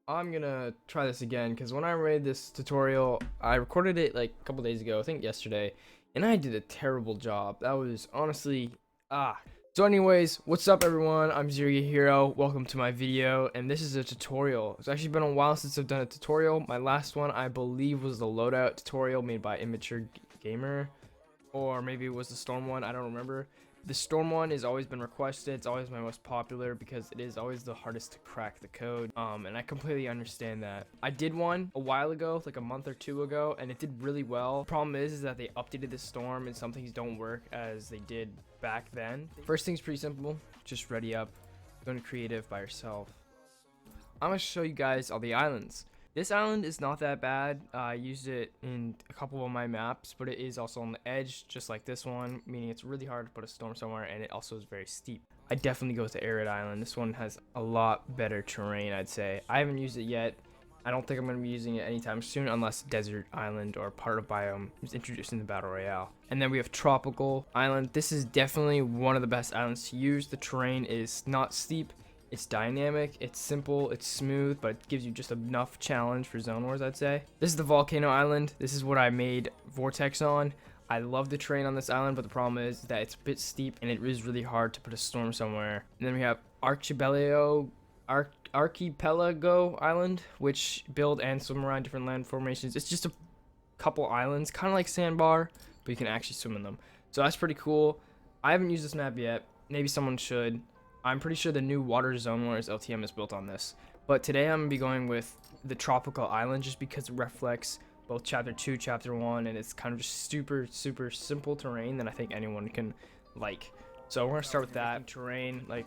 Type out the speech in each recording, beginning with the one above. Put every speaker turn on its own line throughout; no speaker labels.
I'm gonna try this again because when I made this tutorial, I recorded it like a couple days ago, I think yesterday, and I did a terrible job. That was honestly, So anyways, what's up everyone? I'm Zeroyahero. Welcome to my video, and this is a tutorial. It's actually been a while since I've done a tutorial. My last one, I believe, was the loadout tutorial made by Immature gamer, or maybe it was the storm one. I don't remember. The storm one has always been requested. It's always my most popular because it is always the hardest to crack the code. And I completely understand that. I did one a while ago, like a month or two ago, and it did really well. The problem is that they updated the storm and some things don't work as they did back then. First thing's pretty simple. Just ready up. Go to creative by yourself. I'm gonna show you guys all the islands. This island is not that bad. I used it in a couple of my maps, but it is also on the edge, just like this one, meaning it's really hard to put a storm somewhere, and it also is very steep. I definitely go with the arid island. This one has a lot better terrain, I'd say. I haven't used it yet. I don't think I'm going to be using it anytime soon unless desert island or part of biome is introduced in the battle royale. And then we have tropical island. This is definitely one of the best islands to use. The terrain is not steep. It's dynamic, it's simple, it's smooth, but it gives you just enough challenge for Zone Wars, I'd say. This is the volcano island. This is what I made Vortex on. I love the terrain on this island, but the problem is that it's a bit steep and it is really hard to put a storm somewhere. And then we have Archipelago Island, which build and swim around different land formations. It's just a couple islands, kind of like Sandbar, but you can actually swim in them. So that's pretty cool. I haven't used this map yet. Maybe someone should. I'm pretty sure the new Water Zone Wars LTM is built on this. But today I'm going to be going with the tropical island just because it reflects both chapter 2, chapter 1, and it's kind of just super simple terrain that I think anyone can like. So we're going to start with that. Terrain, like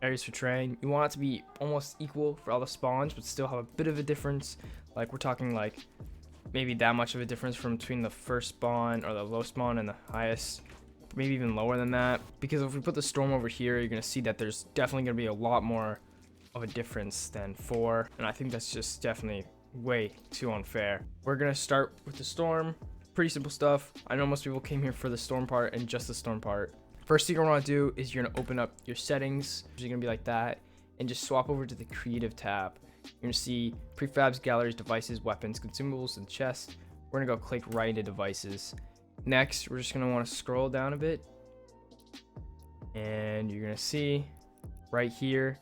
areas for terrain. You want it to be almost equal for all the spawns, but still have a bit of a difference. Like we're talking like maybe that much of a difference from between the first spawn or the low spawn and the highest. Maybe even lower than that, because if we put the storm over here, you're gonna see that there's definitely gonna be a lot more of a difference than 4, and I think that's just definitely way too unfair. We're gonna start with the storm. Pretty simple stuff. I know most people came here for the storm part and just the storm part. First thing you're gonna do is you're gonna open up your settings, which is gonna be like that, and just swap over to the creative tab. You're gonna see prefabs, galleries, devices, weapons, consumables, and chests. We're gonna go click right into devices. Next, we're just going to want to scroll down a bit, and you're going to see right here,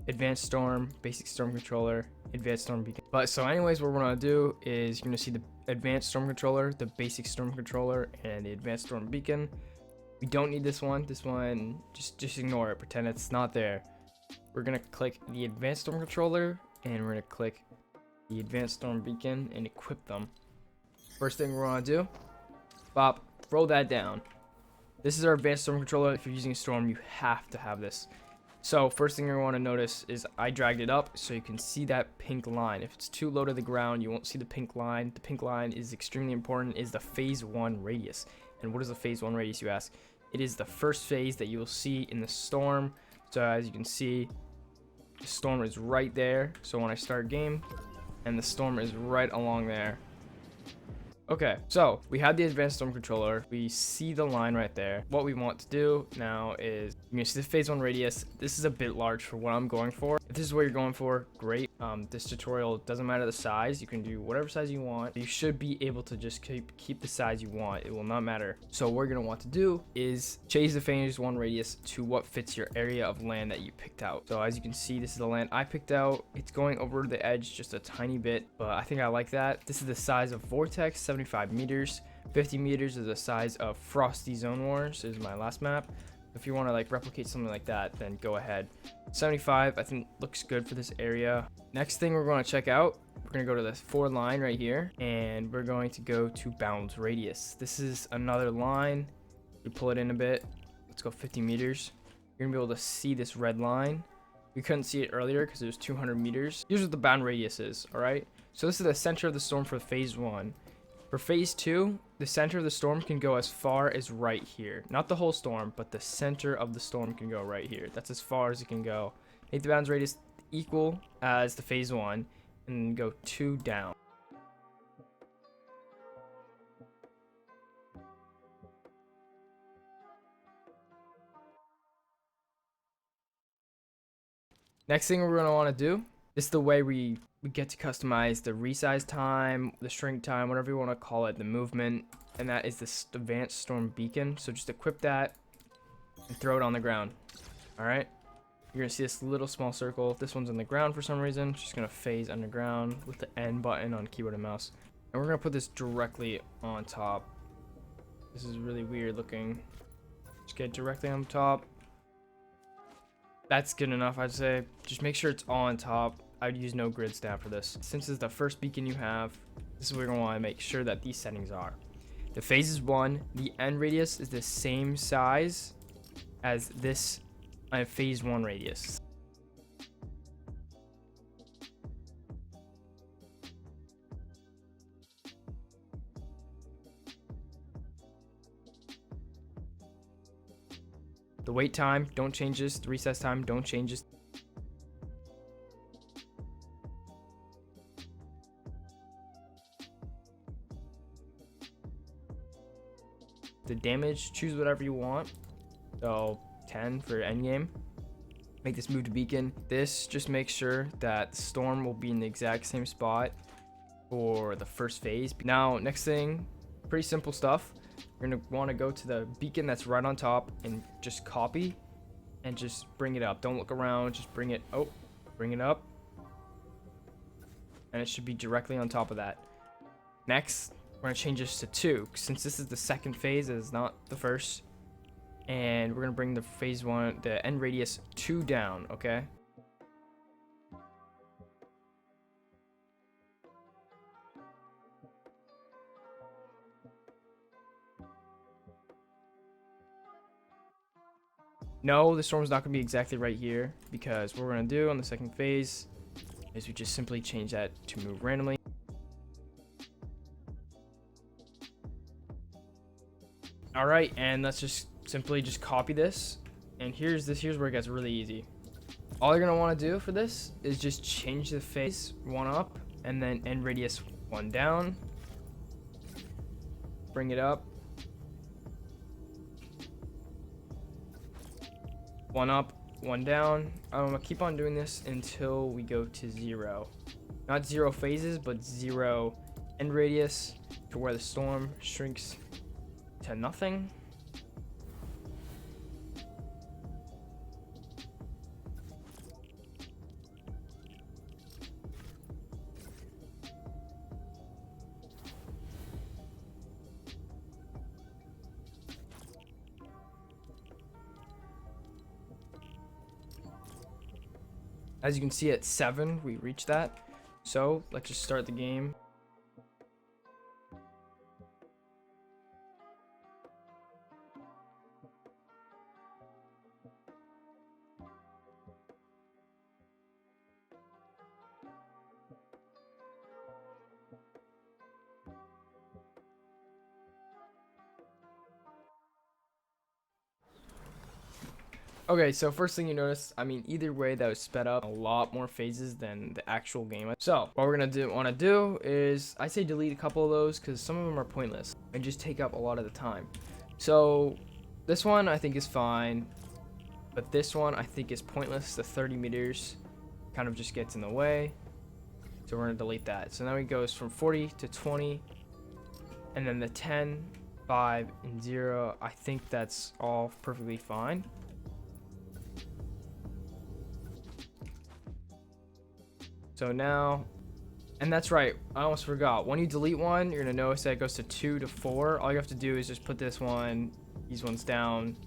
advanced storm, basic storm controller, advanced storm beacon. But so anyways, what we're going to do is you're going to see the advanced storm controller, the basic storm controller, and the advanced storm beacon. We don't need this one. This one, just ignore it. Pretend it's not there. We're going to click the advanced storm controller, and we're going to click the advanced storm beacon and equip them. First thing we're going to do, Bop, throw that down. This is our advanced storm controller. If you're using a storm, you have to have this. So first thing you're going to want to notice is I dragged it up so you can see that pink line. If it's too low to the ground, you won't see the pink line. The pink line is extremely important, is the phase 1 radius. And what is the phase 1 radius, you ask? It is the first phase that you will see in the storm. So as you can see, the storm is right there. So when I start game, and the storm is right along there. Okay, so we have the advanced storm controller. We see the line right there. What we want to do now is you're gonna see the phase 1 radius. This is a bit large for what I'm going for. If this is what you're going for, great. This tutorial doesn't matter the size. You can do whatever size you want. You should be able to just keep the size you want. It will not matter. So what we're gonna want to do is change the phase 1 radius to what fits your area of land that you picked out. So as you can see, this is the land I picked out. It's going over the edge just a tiny bit, but I think I like that. This is the size of Vortex, 75 meters. 50 meters is the size of Frosty Zone Wars. This is my last map. If you want to like replicate something like that, then go ahead. 75 I think looks good for this area. Next thing we're going to check out, we're going to go to the 4 line right here, and we're going to go to bounds radius. This is another line. We pull it in a bit. Let's go 50 meters. You're gonna be able to see this red line. We couldn't see it earlier because it was 200 meters. Here's what the bound radius is. All right, so this is the center of the storm for phase 1. For phase 2, the center of the storm can go as far as right here. Not the whole storm, but the center of the storm can go right here. That's as far as it can go. Make the bounds radius equal as the phase 1, and go 2 down. Next thing we're going to want to do, this is the way we we get to customize the resize time, the shrink time, whatever you want to call it, the movement, and that is this advanced storm beacon. So just equip that and throw it on the ground. All right, you're gonna see this little small circle. This one's on the ground for some reason. It's just gonna phase underground with the N button on keyboard and mouse, and we're gonna put this directly on top. This is really weird looking. Just get directly on top. That's good enough, I'd say. Just make sure it's all on top. I'd use no grid stab for this. Since it's the first beacon you have, this is what we're gonna want to make sure that these settings are. The phase is 1. The end radius is the same size as this phase 1 radius. The wait time, don't change this. The recess time, don't change this. The damage, choose whatever you want. So 10 for endgame. Make this move to beacon. This just makes sure that the storm will be in the exact same spot for the first phase. Now, next thing, pretty simple stuff. You're gonna want to go to the beacon that's right on top and just copy and just bring it up. Don't look around, just bring it. Oh, bring it up, and it should be directly on top of that. Next, we're gonna change this to 2 since this is the second phase, it is not the first, and we're gonna bring the phase 1, the end radius 2 down. Okay. No, the storm's not going to be exactly right here, because what we're going to do on the second phase is we just simply change that to move randomly. All right, and let's just simply just copy this. And here's where it gets really easy. All you're going to want to do for this is just change the phase 1 up and then end radius 1 down. Bring it up. 1 up, 1 down. I'm gonna keep on doing this until we go to 0. Not 0 phases, but 0 end radius, to where the storm shrinks to nothing. As you can see at 7, we reached that. So let's just start the game. Okay, so first thing you notice, I mean, either way that was sped up a lot more phases than the actual game. So what we're gonna want to do is, I say delete a couple of those because some of them are pointless and just take up a lot of the time. So this one I think is fine, but this one I think is pointless. The 30 meters kind of just gets in the way, so we're gonna delete that. So now it goes from 40 to 20, and then the 10, 5, and 0. I think that's all perfectly fine. So now, and that's right, I almost forgot. When you delete one, you're gonna notice that it goes to 2 to 4. All you have to do is just put this one, these ones down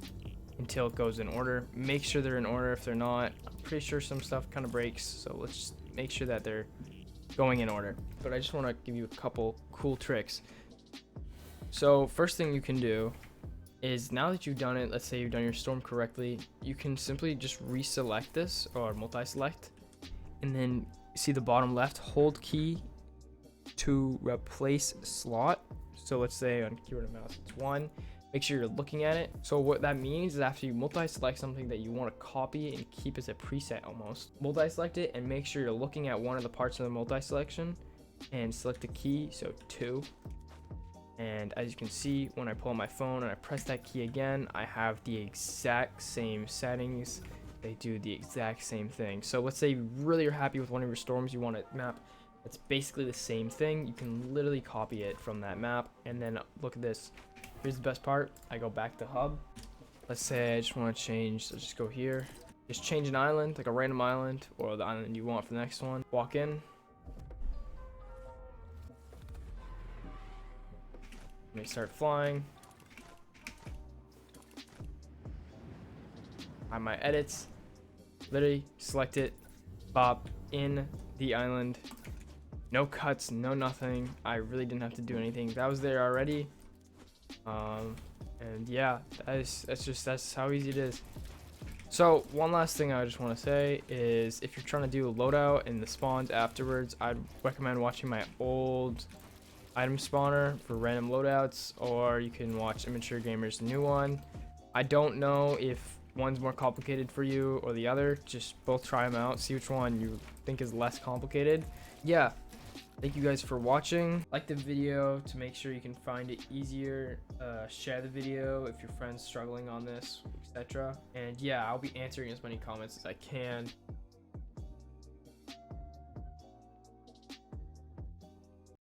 until it goes in order. Make sure they're in order. If they're not, I'm pretty sure some stuff kind of breaks. So let's just make sure that they're going in order. But I just want to give you a couple cool tricks. So first thing you can do is, now that you've done it, let's say you've done your storm correctly, you can simply just reselect this or multi-select, and then see the bottom left, hold key to replace slot. So let's say on keyboard and mouse it's 1. Make sure you're looking at it. So what that means is, after you multi-select something that you want to copy and keep as a preset almost, multi-select it and make sure you're looking at one of the parts of the multi-selection and select the key, so 2. And as you can see, when I pull on my phone and I press that key again, I have the exact same settings. They do the exact same thing. So let's say you really are happy with one of your storms, you want to map It's basically the same thing. You can literally copy it from that map. And then look at this. Here's the best part. I go back to hub. Let's say I just want to change. So just go here. Just change an island, like a random island, or the island you want for the next one. Walk in. Let me start flying. I have my edits. Literally select it. Bop in the island. No cuts, no nothing. I really didn't have to do anything. That was there already. And yeah, that's how easy it is. So one last thing I just want to say is if you're trying to do a loadout and the spawns afterwards, I'd recommend watching my old item spawner for random loadouts, or you can watch Immature Gamer's new one. I don't know if one's more complicated for you or the other. Just both try them out, see which one you think is less complicated. Yeah, thank you guys for watching. Like the video to make sure you can find it easier. Share the video if your friend's struggling on this, etc. And yeah, I'll be answering as many comments as I can.